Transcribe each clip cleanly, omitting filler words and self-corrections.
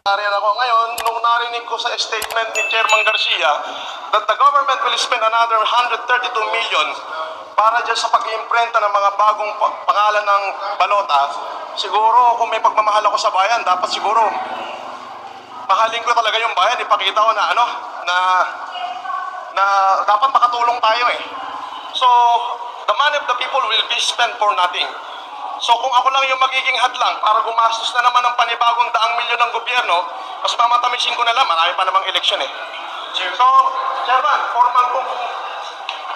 Nariyan ako ngayon, nung narinig ko sa statement ni Chairman Garcia that the government will spend another 132 million para dyan sa pag-iimprenta ng mga bagong pangalan ng balota, siguro kung may pagmamahal ako sa bayan, dapat siguro mahalin ko talaga yung bayan, ipakita ko na na dapat makatulong tayo eh. So, the money of the people will be spent for nothing. So kung ako lang yung magiging hadlang para gumastos na naman ng panibagong 100 milyon ng gobyerno, mas mamatamisin ko na lang, marami pa namang eleksyon eh. So, Chairman, formal kong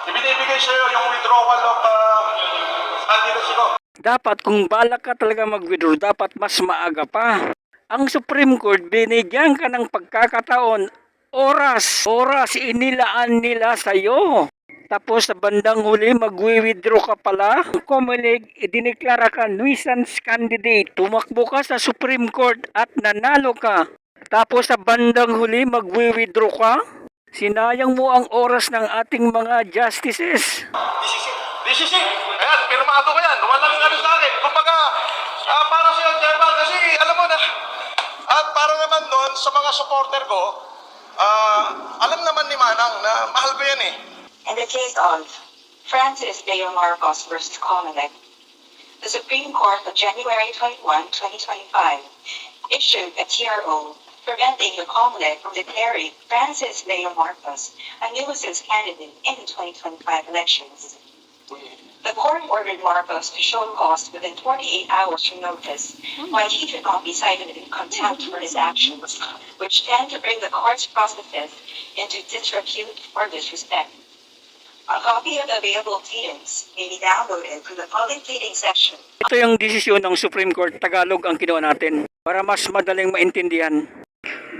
ibinibigay sa iyo yung withdrawal of candidacy ko. Dapat kung balak ka talaga mag-withdraw, dapat mas maaga pa. Ang Supreme Court, binigyan ka ng pagkakataon, oras inilaan nila sa iyo. Tapos sa bandang huli, mag-withdraw ka pala. Comelec, idineklara ka nuisance candidate. Tumakbo ka sa Supreme Court at nanalo ka. Tapos sa bandang huli, mag-withdraw ka. Sinayang mo ang oras ng ating mga justices. This is it. Ayan, pirmado ko yan. Walang ano sa akin. Kumbaga, para sa iyo, Chairman, kasi alam mo na, at para naman doon sa mga supporter ko, alam naman ni Manang na mahal ko yan eh. In the case of Francis Leo Marcos versus Comelec, the Supreme Court on January 21, 2025 issued a TRO preventing the Comelec from declaring Francis Leo Marcos a nuisance candidate in the 2025 elections. The court ordered Marcos to show cause within 48 hours from notice, while he should not be cited in contempt for his actions, which tend to bring the court's processes into disrepute or disrespect. A copy of the available pleadings may be downloaded from the public pleading section. Ito yung desisyon ng Supreme Court, Tagalog ang kinuha natin para mas madaling maintindihan.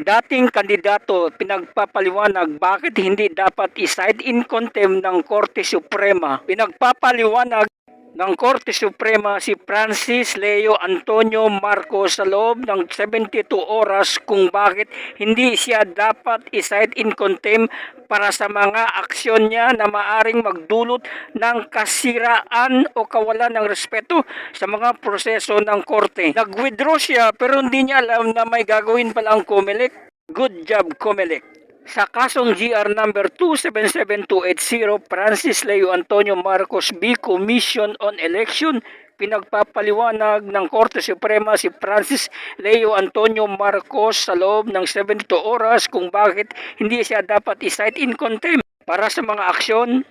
Dating kandidato pinagpapaliwanag bakit hindi dapat i-cite in contempt ng Korte Suprema. Pinagpapaliwanag ng Korte Suprema si Francis Leo Antonio Marcos sa loob ng 72 oras kung bakit hindi siya dapat i-cite in contempt para sa mga aksyon niya na maaring magdulot ng kasiraan o kawalan ng respeto sa mga proseso ng korte. Nag-withdraw siya pero hindi niya alam na may gagawin pala ang Comelec. Good job, Comelec. Sa kasong GR number 277280, Francis Leo Antonio Marcos B. Commission on Election, pinagpapaliwanag ng Korte Suprema si Francis Leo Antonio Marcos sa loob ng 72 oras kung bakit hindi siya dapat i-cite in contempt para sa mga aksyon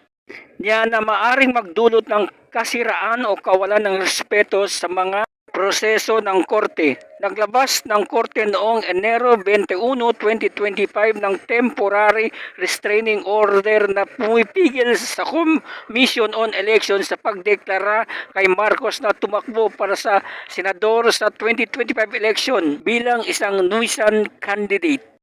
niya na maaring magdulot ng kasiraan o kawalan ng respeto sa mga proseso ng korte. Naglabas ng korte noong Enero 21, 2025 ng temporary restraining order na pumipigil sa Commission on Elections sa pagdeklara kay Marcos na tumakbo para sa senador sa 2025 election bilang isang nuisance candidate.